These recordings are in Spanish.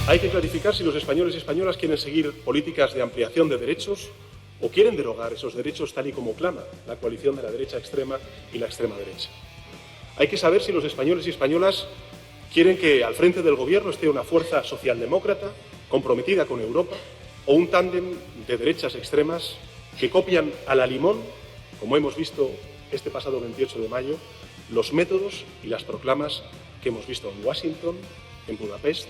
Hay que clarificar si los españoles y españolas quieren seguir políticas de ampliación de derechos o quieren derogar esos derechos tal y como clama la coalición de la derecha extrema y la extrema derecha. Hay que saber si los españoles y españolas quieren que al frente del gobierno esté una fuerza socialdemócrata comprometida con Europa o un tándem de derechas extremas que copian a la limón, como hemos visto este pasado 28 de mayo, los métodos y las proclamas que hemos visto en Washington, en Budapest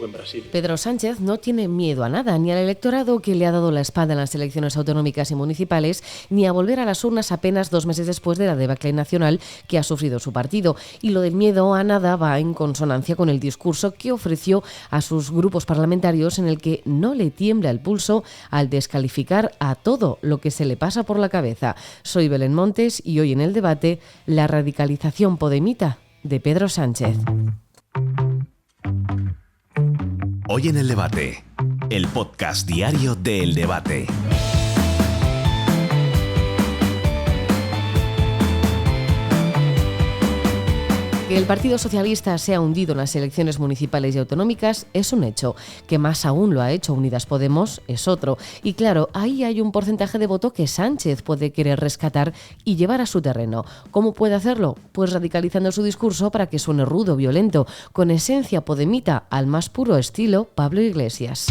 o en Brasil. Pedro Sánchez no tiene miedo a nada, ni al electorado que le ha dado la espalda en las elecciones autonómicas y municipales, ni a volver a las urnas apenas 2 meses después de la debacle nacional que ha sufrido su partido. Y lo del miedo a nada va en consonancia con el discurso que ofreció a sus grupos parlamentarios, en el que no le tiembla el pulso al descalificar a todo lo que se le pasa por la cabeza. Soy Belén Montes y hoy en el debate, la radicalización podemita de Pedro Sánchez. Hoy en el debate, el podcast diario de El Debate. Que el Partido Socialista se ha hundido en las elecciones municipales y autonómicas es un hecho. Que más aún lo ha hecho Unidas Podemos es otro. Y claro, ahí hay un porcentaje de voto que Sánchez puede querer rescatar y llevar a su terreno. ¿Cómo puede hacerlo? Pues radicalizando su discurso para que suene rudo, violento, con esencia podemita, al más puro estilo Pablo Iglesias.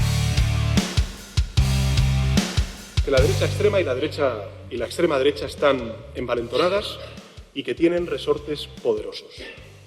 Que la derecha extrema y la extrema derecha están envalentonadas y que tienen resortes poderosos.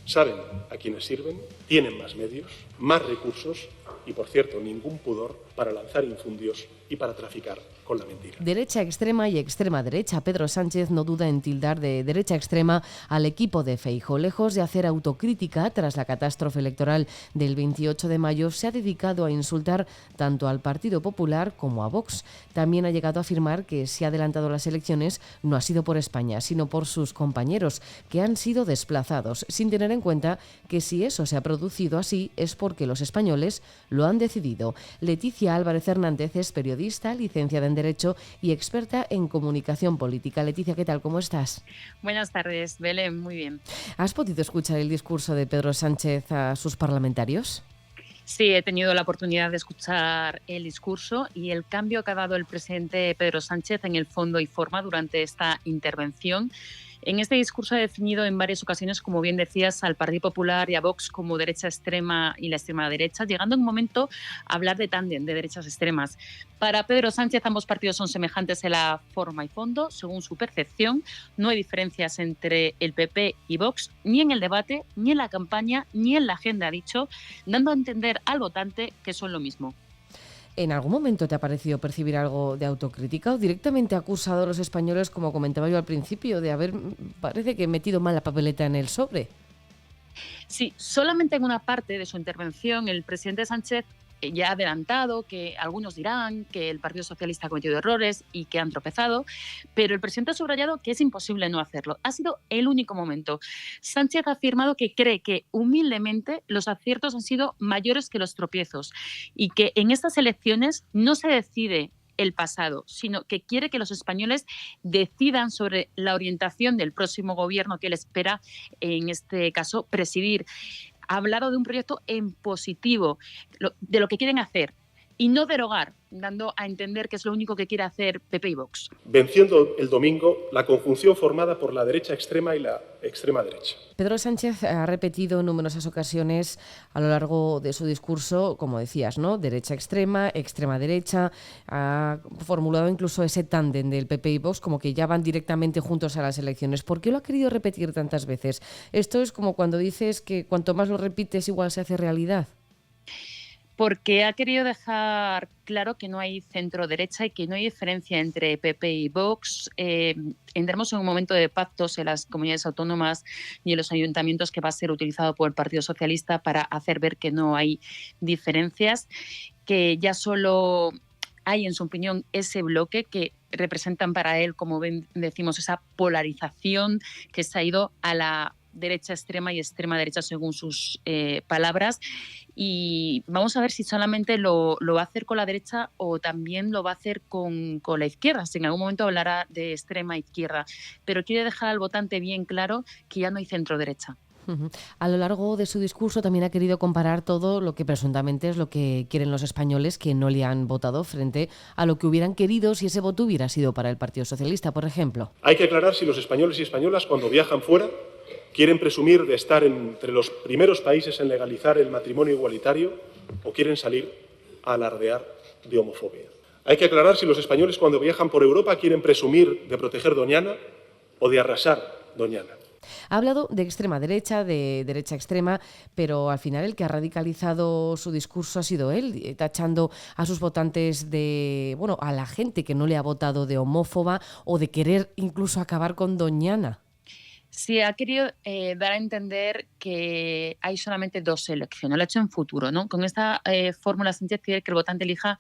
Saben a quiénes sirven, tienen más medios, más recursos y, por cierto, ningún pudor para lanzar infundios y para traficar con la mentira. Derecha extrema y extrema derecha. Pedro Sánchez no duda en tildar de derecha extrema al equipo de Feijóo. Lejos de hacer autocrítica tras la catástrofe electoral del 28 de mayo, se ha dedicado a insultar tanto al Partido Popular como a Vox. También ha llegado a afirmar que si ha adelantado las elecciones no ha sido por España, sino por sus compañeros, que han sido desplazados, sin tener en cuenta que si eso se ha producido así es porque los españoles lo han decidido. Leticia Álvarez Hernández es periodista, licenciada en Derecho y experta en comunicación política. Leticia, ¿qué tal? ¿Cómo estás? Buenas tardes, Belén, muy bien. ¿Has podido escuchar el discurso de Pedro Sánchez a sus parlamentarios? Sí, he tenido la oportunidad de escuchar el discurso y el cambio que ha dado el presidente Pedro Sánchez en el fondo y forma durante esta intervención. En este discurso ha definido en varias ocasiones, como bien decías, al Partido Popular y a Vox como derecha extrema y la extrema derecha, llegando en un momento a hablar de tándem de derechas extremas. Para Pedro Sánchez, ambos partidos son semejantes en la forma y fondo, según su percepción. No hay diferencias entre el PP y Vox, ni en el debate, ni en la campaña, ni en la agenda, ha dicho, dando a entender al votante que son lo mismo. ¿En algún momento te ha parecido percibir algo de autocrítica o directamente ha acusado a los españoles, como comentaba yo al principio, de haber, parece que, metido mal la papeleta en el sobre? Sí, solamente en una parte de su intervención el presidente Sánchez ya ha adelantado que algunos dirán que el Partido Socialista ha cometido errores y que han tropezado, pero el presidente ha subrayado que es imposible no hacerlo. Ha sido el único momento. Sánchez ha afirmado que cree que humildemente los aciertos han sido mayores que los tropiezos y que en estas elecciones no se decide el pasado, sino que quiere que los españoles decidan sobre la orientación del próximo gobierno que él espera, en este caso, presidir. Ha hablado de un proyecto en positivo, de lo que quieren hacer y no derogar, dando a entender que es lo único que quiere hacer PP y Vox. Venciendo el domingo la conjunción formada por la derecha extrema y la extrema derecha. Pedro Sánchez ha repetido en numerosas ocasiones a lo largo de su discurso, como decías, ¿no? Derecha extrema, extrema derecha. Ha formulado incluso ese tándem del PP y Vox como que ya van directamente juntos a las elecciones. ¿Por qué lo ha querido repetir tantas veces? Esto es como cuando dices que cuanto más lo repites igual se hace realidad. Porque ha querido dejar claro que no hay centro-derecha y que no hay diferencia entre PP y Vox. Entramos en un momento de pactos en las comunidades autónomas y en los ayuntamientos que va a ser utilizado por el Partido Socialista para hacer ver que no hay diferencias, que ya solo hay, en su opinión, ese bloque que representan para él, como decimos, esa polarización que se ha ido a la derecha extrema y extrema derecha, según sus palabras. Y vamos a ver si solamente lo va a hacer con la derecha o también lo va a hacer con la izquierda. Si en algún momento hablará de extrema izquierda, pero quiere dejar al votante bien claro que ya no hay centro derecha. Ujú. A lo largo de su discurso también ha querido comparar todo lo que presuntamente es lo que quieren los españoles que no le han votado frente a lo que hubieran querido si ese voto hubiera sido para el Partido Socialista, por ejemplo. Hay que aclarar si los españoles y españolas, cuando viajan fuera, quieren presumir de estar entre los primeros países en legalizar el matrimonio igualitario o quieren salir a alardear de homofobia. Hay que aclarar si los españoles, cuando viajan por Europa, quieren presumir de proteger Doñana o de arrasar Doñana. Ha hablado de extrema derecha, de derecha extrema, pero al final el que ha radicalizado su discurso ha sido él, tachando a sus votantes de, bueno, a la gente que no le ha votado de homófoba o de querer incluso acabar con Doñana. Sí, ha querido dar a entender que hay solamente dos elecciones, lo ha hecho en futuro, ¿no? Con esta fórmula Sánchez quiere que el votante elija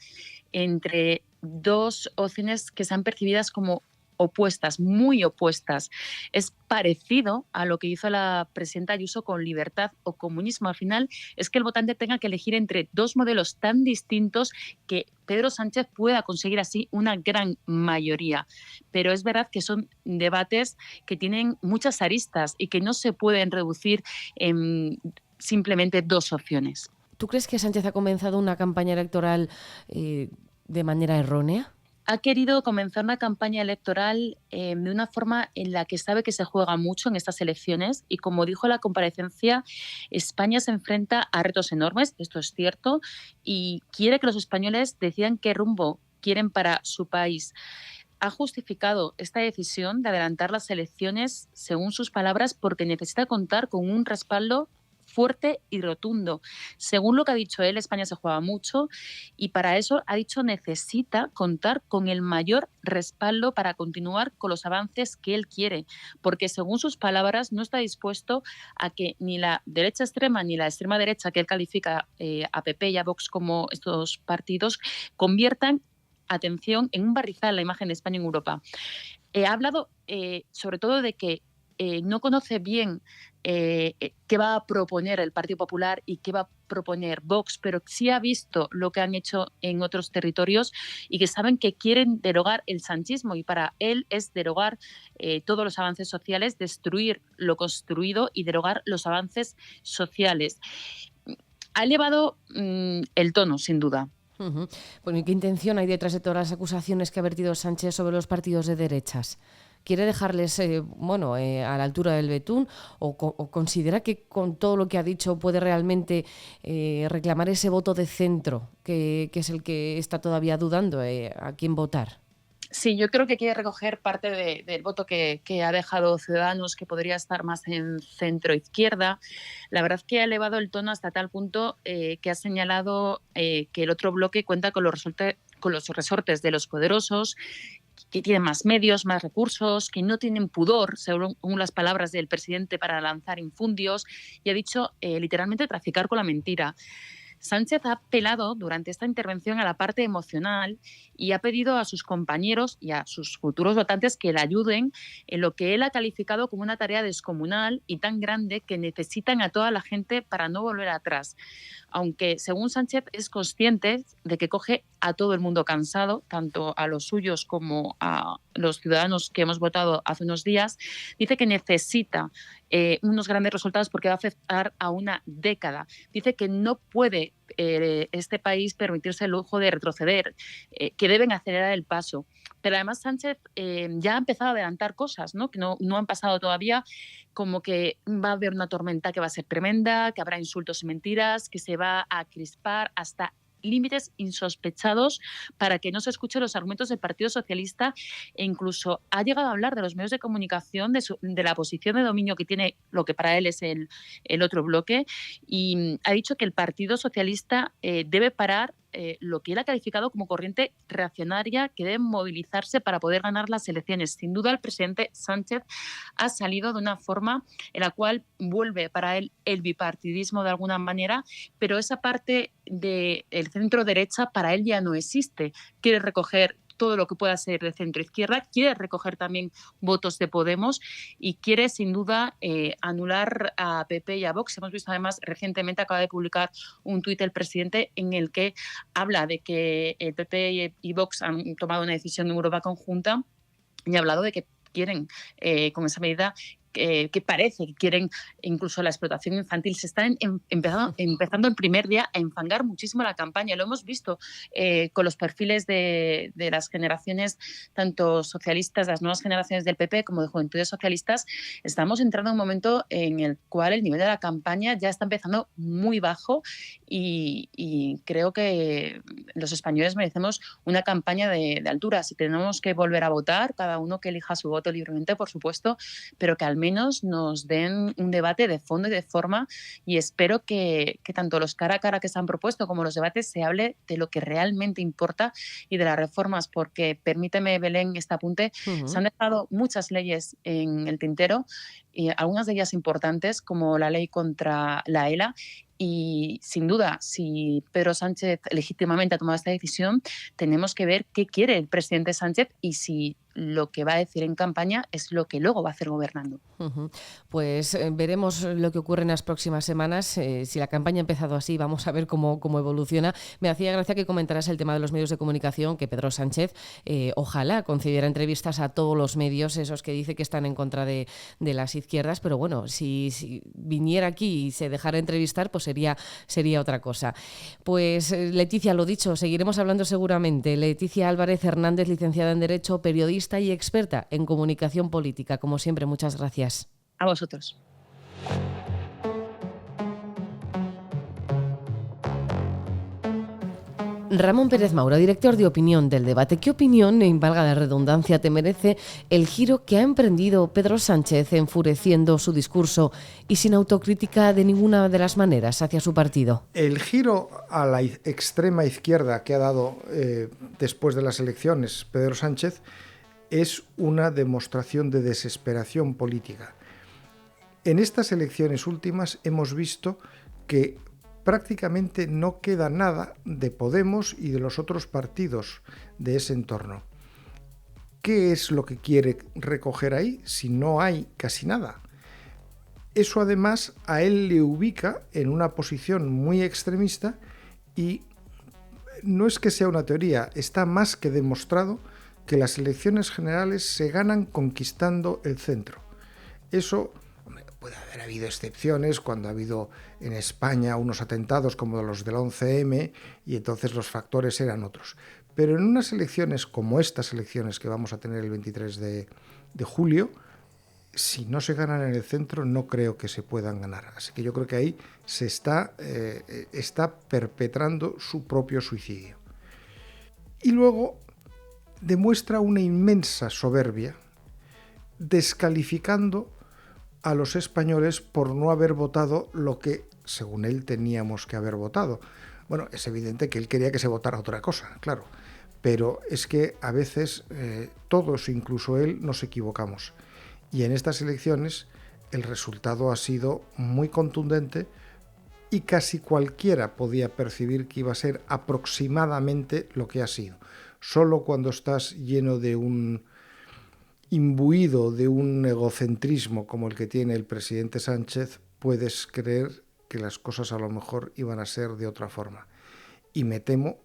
entre dos opciones que sean percibidas como opuestas, muy opuestas. Es parecido a lo que hizo la presidenta Ayuso con Libertad o Comunismo. Al final es que el votante tenga que elegir entre dos modelos tan distintos que Pedro Sánchez pueda conseguir así una gran mayoría. Pero es verdad que son debates que tienen muchas aristas y que no se pueden reducir en simplemente dos opciones. ¿Tú crees que Sánchez ha comenzado una campaña electoral de manera errónea? Ha querido comenzar una campaña electoral de una forma en la que sabe que se juega mucho en estas elecciones y, como dijo en la comparecencia, España se enfrenta a retos enormes, esto es cierto, y quiere que los españoles decidan qué rumbo quieren para su país. Ha justificado esta decisión de adelantar las elecciones, según sus palabras, porque necesita contar con un respaldo fuerte y rotundo. Según lo que ha dicho él, España se juega mucho y para eso, ha dicho, necesita contar con el mayor respaldo para continuar con los avances que él quiere, porque según sus palabras no está dispuesto a que ni la derecha extrema ni la extrema derecha, que él califica a PP y a Vox como estos partidos, conviertan, atención, en un barrizal la imagen de España en Europa. Ha hablado sobre todo de que no conoce bien qué va a proponer el Partido Popular y qué va a proponer Vox, pero sí ha visto lo que han hecho en otros territorios y que saben que quieren derogar el sanchismo y para él es derogar todos los avances sociales, destruir lo construido y derogar los avances sociales. Ha elevado el tono, sin duda. Uh-huh. Bueno, ¿y qué intención hay detrás de todas las acusaciones que ha vertido Sánchez sobre los partidos de derechas? ¿Quiere dejarles a la altura del betún o considera que con todo lo que ha dicho puede realmente reclamar ese voto de centro, que es el que está todavía dudando a quién votar? Sí, yo creo que quiere recoger parte del voto que ha dejado Ciudadanos, que podría estar más en centro-izquierda. La verdad es que ha elevado el tono hasta tal punto que ha señalado que el otro bloque cuenta con los resortes de los poderosos, que tienen más medios, más recursos, que no tienen pudor, según las palabras del presidente, para lanzar infundios, y ha dicho literalmente traficar con la mentira. Sánchez ha apelado durante esta intervención a la parte emocional y ha pedido a sus compañeros y a sus futuros votantes que le ayuden en lo que él ha calificado como una tarea descomunal y tan grande que necesitan a toda la gente para no volver atrás. Aunque, según Sánchez, es consciente de que coge a todo el mundo cansado, tanto a los suyos como a los ciudadanos que hemos votado hace unos días, dice que necesita unos grandes resultados porque va a afectar a una década. Dice que no puede este país permitirse el lujo de retroceder, que deben acelerar el paso. Pero además Sánchez ya ha empezado a adelantar cosas, ¿no? Que no han pasado todavía, como que va a haber una tormenta que va a ser tremenda, que habrá insultos y mentiras, que se va a crispar hasta límites insospechados para que no se escuchen los argumentos del Partido Socialista e incluso ha llegado a hablar de los medios de comunicación, de la posición de dominio que tiene lo que para él es el otro bloque y ha dicho que el Partido Socialista debe parar lo que él ha calificado como corriente reaccionaria que debe movilizarse para poder ganar las elecciones. Sin duda, el presidente Sánchez ha salido de una forma en la cual vuelve para él el bipartidismo de alguna manera, pero esa parte del centro derecha para él ya no existe. Quiere recoger todo lo que pueda ser de centro-izquierda, quiere recoger también votos de Podemos y quiere sin duda anular a PP y a Vox. Hemos visto además recientemente, acaba de publicar un tuit el presidente en el que habla de que el PP y Vox han tomado una decisión en Europa conjunta y ha hablado de que quieren con esa medida que parece que quieren incluso la explotación infantil. Se están empezando el primer día a enfangar muchísimo la campaña. Lo hemos visto con los perfiles de las generaciones, tanto socialistas, las nuevas generaciones del PP como de Juventudes Socialistas. Estamos entrando en un momento en el cual el nivel de la campaña ya está empezando muy bajo y creo que los españoles merecemos una campaña de altura. Si tenemos que volver a votar, cada uno que elija su voto libremente, por supuesto, pero que al menos nos den un debate de fondo y de forma, y espero que tanto los cara a cara que se han propuesto como los debates se hable de lo que realmente importa y de las reformas, porque permíteme, Belén, este apunte, se han dejado muchas leyes en el tintero, y algunas de ellas importantes, como la ley contra la ELA, y sin duda, si Pedro Sánchez legítimamente ha tomado esta decisión, tenemos que ver qué quiere el presidente Sánchez y si lo que va a decir en campaña es lo que luego va a hacer gobernando. Pues veremos lo que ocurre en las próximas semanas. Si la campaña ha empezado así, vamos a ver cómo evoluciona. Me hacía gracia que comentaras el tema de los medios de comunicación, que Pedro Sánchez ojalá concediera entrevistas a todos los medios, esos que dice que están en contra de las izquierdas, pero bueno, si viniera aquí y se dejara entrevistar, pues sería otra cosa. Pues Leticia, lo dicho, seguiremos hablando seguramente. Leticia Álvarez Hernández, licenciada en Derecho, periodista y experta en comunicación política. Como siempre, muchas gracias. A vosotros. Ramón Pérez Maura, director de opinión del debate. ¿Qué opinión, valga la redundancia, te merece el giro que ha emprendido Pedro Sánchez, enfureciendo su discurso y sin autocrítica de ninguna de las maneras hacia su partido? El giro a la extrema izquierda que ha dado después de las elecciones Pedro Sánchez es una demostración de desesperación política. En estas elecciones últimas hemos visto que prácticamente no queda nada de Podemos y de los otros partidos de ese entorno. ¿Qué es lo que quiere recoger ahí si no hay casi nada? Eso además a él le ubica en una posición muy extremista y no es que sea una teoría, está más que demostrado que las elecciones generales se ganan conquistando el centro. Eso, puede haber habido excepciones cuando ha habido en España unos atentados como los del 11M y entonces los factores eran otros. Pero en unas elecciones como estas elecciones que vamos a tener el 23 de julio, si no se ganan en el centro no creo que se puedan ganar. Así que yo creo que ahí se está perpetrando su propio suicidio. Y luego demuestra una inmensa soberbia, descalificando a los españoles por no haber votado lo que, según él, teníamos que haber votado. Bueno, es evidente que él quería que se votara otra cosa, claro, pero es que a veces todos, incluso él, nos equivocamos. Y en estas elecciones el resultado ha sido muy contundente y casi cualquiera podía percibir que iba a ser aproximadamente lo que ha sido. Solo cuando estás lleno de imbuido de un egocentrismo como el que tiene el presidente Sánchez, puedes creer que las cosas a lo mejor iban a ser de otra forma. Y me temo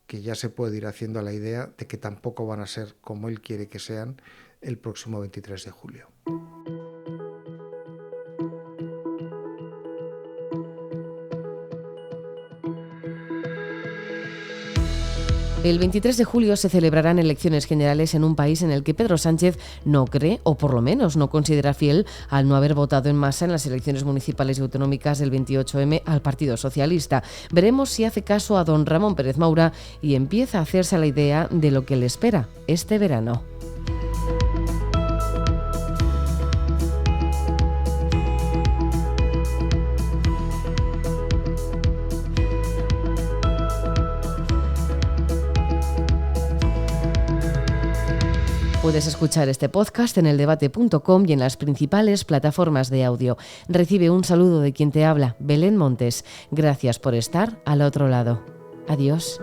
que ya se puede ir haciendo a la idea de que tampoco van a ser como él quiere que sean el próximo 23 de julio. El 23 de julio se celebrarán elecciones generales en un país en el que Pedro Sánchez no cree, o por lo menos no considera fiel, al no haber votado en masa en las elecciones municipales y autonómicas del 28M al Partido Socialista. Veremos si hace caso a don Ramón Pérez Maura y empieza a hacerse a la idea de lo que le espera este verano. Puedes escuchar este podcast en eldebate.com y en las principales plataformas de audio. Recibe un saludo de quien te habla, Belén Montes. Gracias por estar al otro lado. Adiós.